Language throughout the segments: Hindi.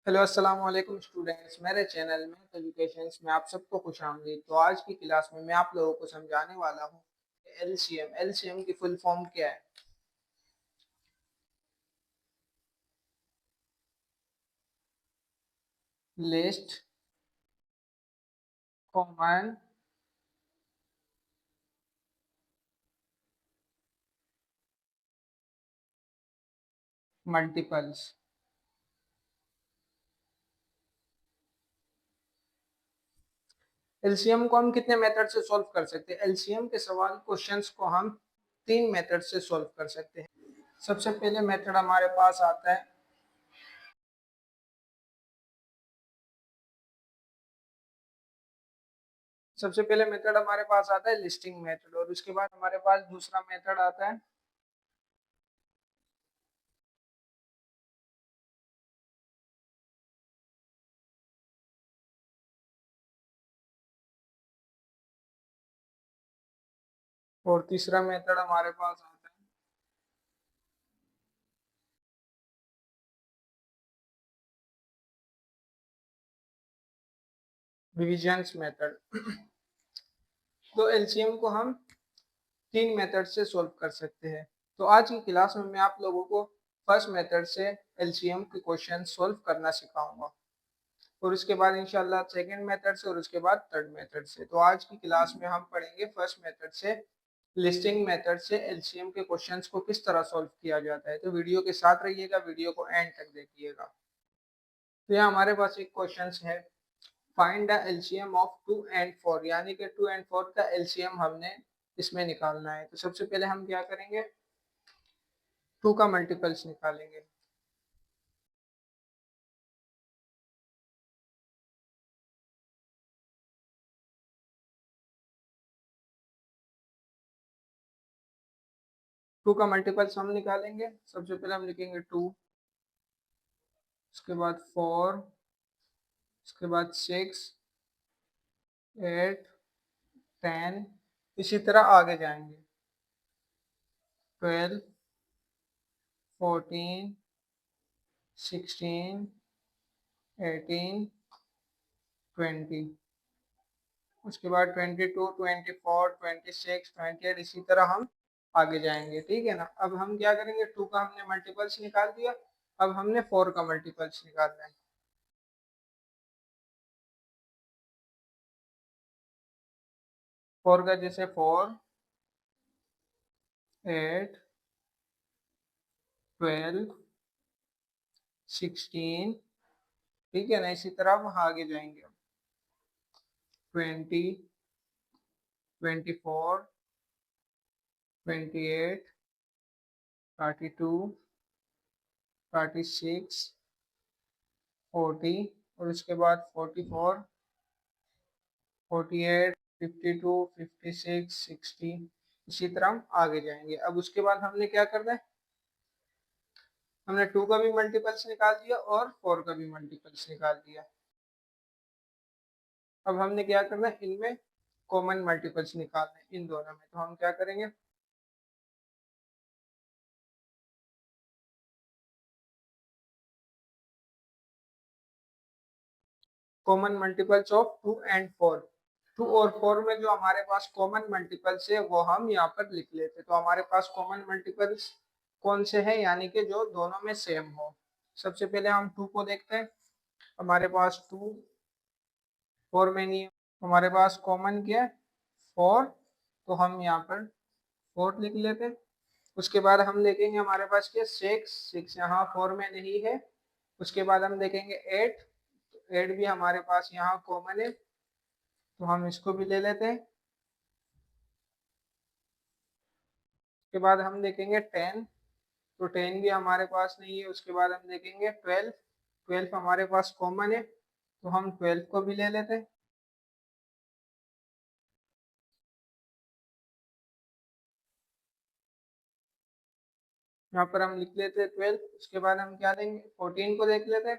हेलो अस्सलाम वालेकुम स्टूडेंट्स, मेरे चैनल में एजुकेशंस में आप सबको खुश आमदीद। तो आज की क्लास में मैं आप लोगों को समझाने वाला हूँ एलसीएम। एलसीएम की फुल फॉर्म क्या है? List common multiples. एलसीएम को हम कितने मेथड से सॉल्व कर सकते हैं? एलसीएम के सवाल क्वेश्चंस को हम तीन मेथड से सॉल्व कर सकते हैं। सबसे पहले मेथड हमारे पास आता है सबसे पहले मेथड हमारे पास आता है लिस्टिंग मेथड, और उसके बाद हमारे पास दूसरा मेथड आता है और तीसरा मेथड हमारे पास आता है डिविजन्स मेथड। तो एलसीएम को हम तीन मेथड से सॉल्व कर सकते हैं। तो आज की क्लास में मैं आप लोगों को फर्स्ट मेथड से एलसीएम के क्वेश्चन सॉल्व करना सिखाऊंगा, और उसके बाद इंशाल्लाह सेकंड मेथड से, और उसके बाद थर्ड मेथड से। तो आज की क्लास में हम पढ़ेंगे फर्स्ट मेथड से, लिस्टिंग मेथड से एलसीएम के क्वेश्चंस को किस तरह सॉल्व किया जाता है। तो वीडियो के साथ रहिएगा, वीडियो को एंड तक देखिएगा। तो यहाँ हमारे पास एक क्वेश्चन है, find the LCM of 2 and 4, यानी कि 2 एंड 4 का एलसीएम हमने इसमें निकालना है। तो सबसे पहले हम क्या करेंगे, 2 का मल्टीपल्स निकालेंगे। टू का मल्टीपल्स हम निकालेंगे। सबसे पहले हम लिखेंगे 2, उसके बाद 4, उसके बाद 6, 8, 10, इसी तरह आगे जाएंगे। 12, 14, 16, 18, 20, उसके बाद 22, 24, 26, 28, इसी तरह हम आगे जाएंगे। ठीक है ना। अब हम क्या करेंगे, 2 का हमने मल्टीपल्स निकाल दिया, अब हमने 4 का मल्टीपल्स निकालना है। 4 का जैसे 4, 8, 12, 16, ठीक है ना। इसी तरह हम आगे जाएंगे। 20, 24, 28, 32, 36, 40, और उसके बाद 44, 48, 52, 56, 60, इसी तरह हम आगे जाएंगे। अब उसके बाद हमने क्या करना है, हमने 2 का भी मल्टीपल्स निकाल दिया और 4 का भी मल्टीपल्स निकाल दिया। अब हमने क्या करना है, इनमें कॉमन मल्टीपल्स निकालने हैं इन दोनों में। तो हम क्या करेंगे, कॉमन मल्टीपल्स ऑफ 2 एंड 4। 2 और 4 में जो हमारे पास कॉमन मल्टीपल्स है वो हम यहाँ पर लिख लेते हैं। तो हमारे पास कॉमन मल्टीपल्स कौन से हैं, यानी कि जो दोनों में सेम हो। सबसे पहले हम 2 को देखते हैं। हमारे पास 2 4 में नहीं है, हमारे पास कॉमन क्या है, 4, तो हम यहाँ पर 4 लिख लेते हैं। उसके बाद हम देखेंगे हमारे पास क्या, 6, 6 यहाँ 4 में नहीं है। उसके बाद हम देखेंगे 8, 8 भी हमारे पास यहाँ कॉमन है, तो हम इसको भी ले लेते हैं। उसके बाद हम देखेंगे 10, तो 10 भी हमारे पास नहीं है। उसके बाद हम देखेंगे 12, 12 हमारे पास कॉमन है, तो हम 12 को भी ले लेते हैं। यहाँ पर हम लिख लेते हैं 12। उसके बाद हम क्या देंगे, 14 को देख लेते हैं।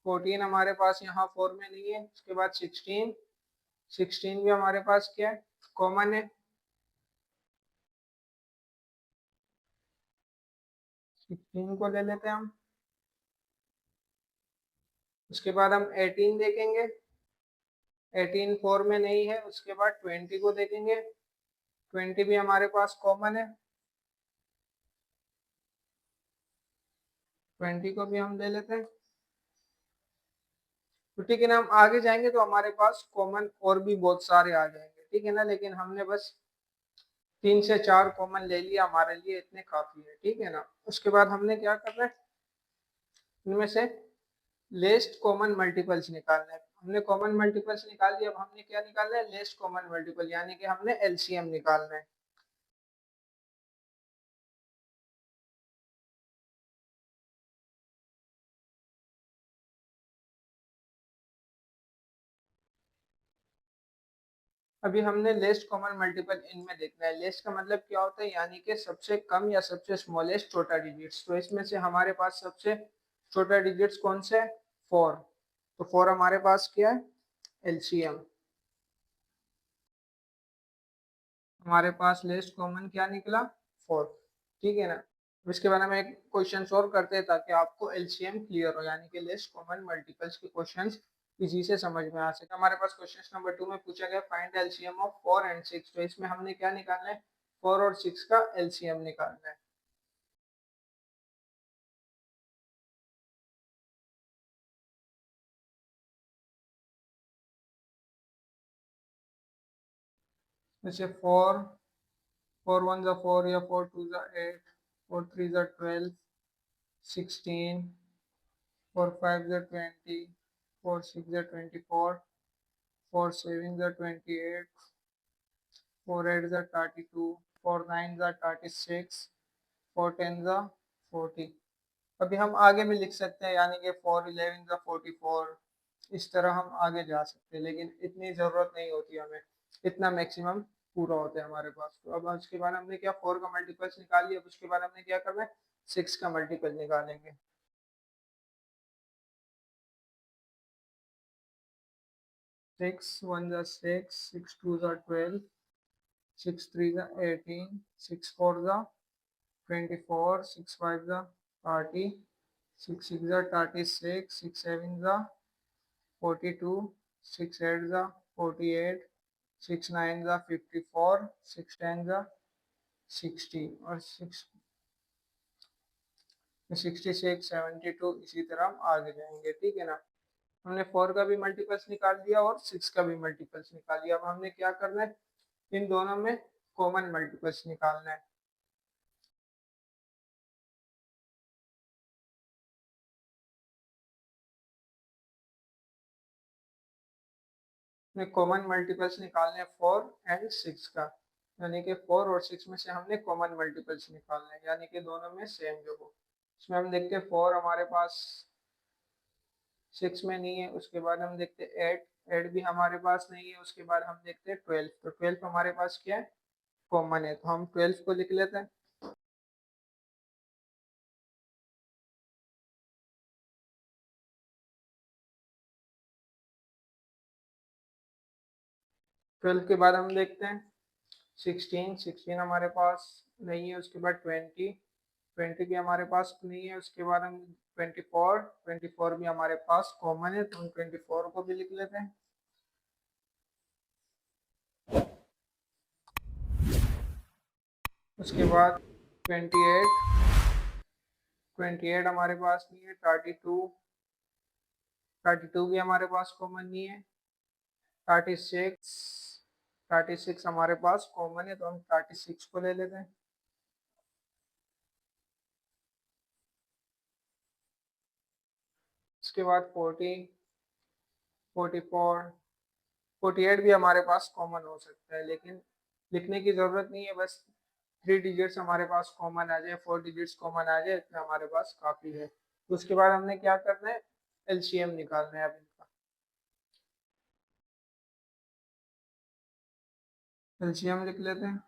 14 हमारे पास यहाँ 4 में नहीं है। उसके बाद 16, 16 भी हमारे पास क्या है, कॉमन है। 16 को ले लेते हैं हम। उसके बाद हम 18 देखेंगे, 18 4 में नहीं है। उसके बाद 20 को देखेंगे, 20 भी हमारे पास कॉमन है, 20 को भी हम ले लेते हैं। तो ठीक है ना, हम आगे जाएंगे तो हमारे पास कॉमन और भी बहुत सारे आ जाएंगे, ठीक है ना, लेकिन हमने बस 3 से 4 कॉमन ले लिया, हमारे लिए इतने काफी है, ठीक है ना। उसके बाद हमने क्या करना है, इनमें से लेस्ट कॉमन मल्टीपल्स निकालना है। हमने कॉमन मल्टीपल्स निकाल दिया, अब हमने क्या निकालना है, लेस्ट कॉमन मल्टीपल, यानी कि हमने एलसीएम निकालना है। अभी हमने लेस्ट कॉमन मल्टीपल इनमें देखना है। लेस्ट का मतलब क्या होता है, यानी कि सबसे कम या सबसे स्मॉलेस्ट छोटा डिजिट्स। तो इसमें से हमारे पास सबसे छोटा डिजिट्स कौन से है, 4। तो 4 हमारे पास क्या है, एलसीएम। हमारे पास लेस्ट कॉमन क्या निकला, 4, ठीक है ना। इसके बारे में एक क्वेश्चन सॉल्व करते हैं ताकि आपको एलसीएम क्लियर हो, यानी कि लेस्ट कॉमन मल्टीपल्स के क्वेश्चंस इजी से समझ में आ सके। हमारे पास क्वेश्चन नंबर 2 में पूछा गया फाइंड एलसीएम ऑफ 4 एंड 6। तो इसमें हमने क्या निकालना है, 4 और 6 का एलसीएम निकालना है। जैसे 4, 4 1 जा 4 या 4 2 जा 8, 4 3 जा 12, 16, 4 5 जा 20, 4 6 जा 24, 4 7 जा 28, 4 8 जा 32, 4 9 जा 36, 4 10 जा 40। अभी हम आगे भी लिख सकते हैं, यानी कि 4 11 जा 44। इस तरह हम आगे जा सकते हैं, लेकिन इतनी ज़रूरत नहीं होती हमें, इतना मैक्सिमम पूरा होता है हमारे पास। तो अब उसके बाद हमने क्या, 4 का मल्टीपल्स निकाल लिया। अब उसके बाद हमने क्या करना है, 6 का मल्टीपल निकालेंगे। 6 1 जा 6, 6 2 जा 12, 6 3 जा 18, 6 4 जा 24, 6 5 जा 30, 6 6 जा 36, 6 7 जा 42, 6 8 जा 48, 6 9 जा 54, 6 10 जा 60 और 66 72। इसी तरह हम आगे जाएंगे, ठीक है ना। हमने 4 का भी मल्टीपल्स निकाल दिया और 6 का भी मल्टीपल्स निकाल दिया। अब हमने क्या करना है, इन दोनों में कॉमन मल्टीपल्स निकालना है। कॉमन मल्टीपल्स निकालने हैं 4 एंड 6 का, यानी कि 4 और 6 में से हमने कॉमन मल्टीपल्स निकालने हैं, यानी कि दोनों में सेम जो हो। इसमें हम देखते हैं 4 हमारे पास 6 में नहीं है। उसके बाद हम देखते हैं 8, 8 भी हमारे पास नहीं है। उसके बाद हम देखते हैं 12, तो 12 हमारे पास क्या है, कॉमन है, तो हम 12 को लिख लेते हैं। 12 के बाद हम देखते हैं 16, 16 हमारे पास नहीं है। उसके बाद 20, 20 भी हमारे पास नहीं है। उसके बाद हम 24, 24 भी हमारे पास कॉमन है, तो हम 24 को भी लिख लेते हैं। उसके बाद 28, 28 हमारे पास नहीं है। 32, 32 भी हमारे पास कॉमन नहीं है। 36, 36 हमारे पास कॉमन है, तो हम 36 को ले लेते हैं। उसके बाद 40, 44, 48 भी हमारे पास कॉमन हो सकता है, लेकिन लिखने की जरूरत नहीं है, बस 3 डिजिट्स हमारे पास कॉमन आ जाए, 4 डिजिट्स कॉमन आ जाए, इतना हमारे पास काफी है। तो उसके बाद हमने क्या करना है, एलसीएम निकालना है अब इनका। एलसीएम लिख लेते हैं।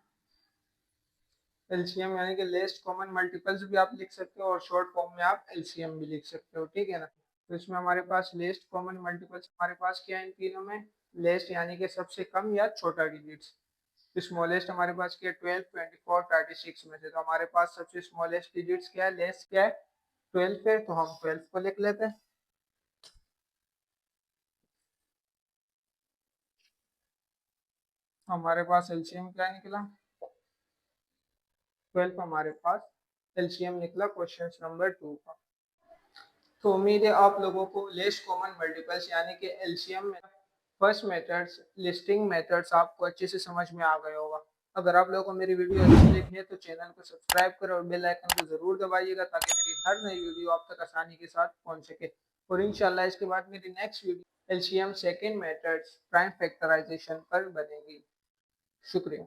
एलसीएम यानी कि लेस्ट कॉमन मल्टीपल्स भी आप लिख सकते हो और शॉर्ट फॉर्म में आप एलसीएम भी लिख सकते हो, ठीक है ना। तो इसमें हमारे पास लेस्ट कॉमन मल्टीपल्स हमारे पास क्या है, इन तीनों में लेस्ट यानी कि सबसे कम या छोटा डिजिट्स। स्मॉलेस्ट हमारे पास क्या है, 12, 24, 36 में से। तो हमारे पास सबसे स्मॉलेस्ट डिजिट्स क्या है, लेस्ट क्या है, 12 है, तो हम 12 को लिख लेते हैं। हमारे पास एलसीएम क्या निकला, 12 हमारे पास एलसीएम निकला क्वेश्चन नंबर 2 का। तो उम्मीद है आप लोगों को लेस्ट कॉमन मल्टीपल्स यानी कि एलसीएम में फर्स्ट मेथड्स, लिस्टिंग मेथड्स आपको अच्छे से समझ में आ गया होगा। अगर आप लोगों को मेरी वीडियो अच्छी लगी है तो चैनल को सब्सक्राइब करें और बेल आइकन को जरूर दबाइएगा ताकि मेरी हर नई वीडियो आप तक आसानी के साथ पहुंच सके। और इंशाल्लाह इसके बाद मेरी next video LCM second methods prime factorisation पर बनेगी। शुक्रिया।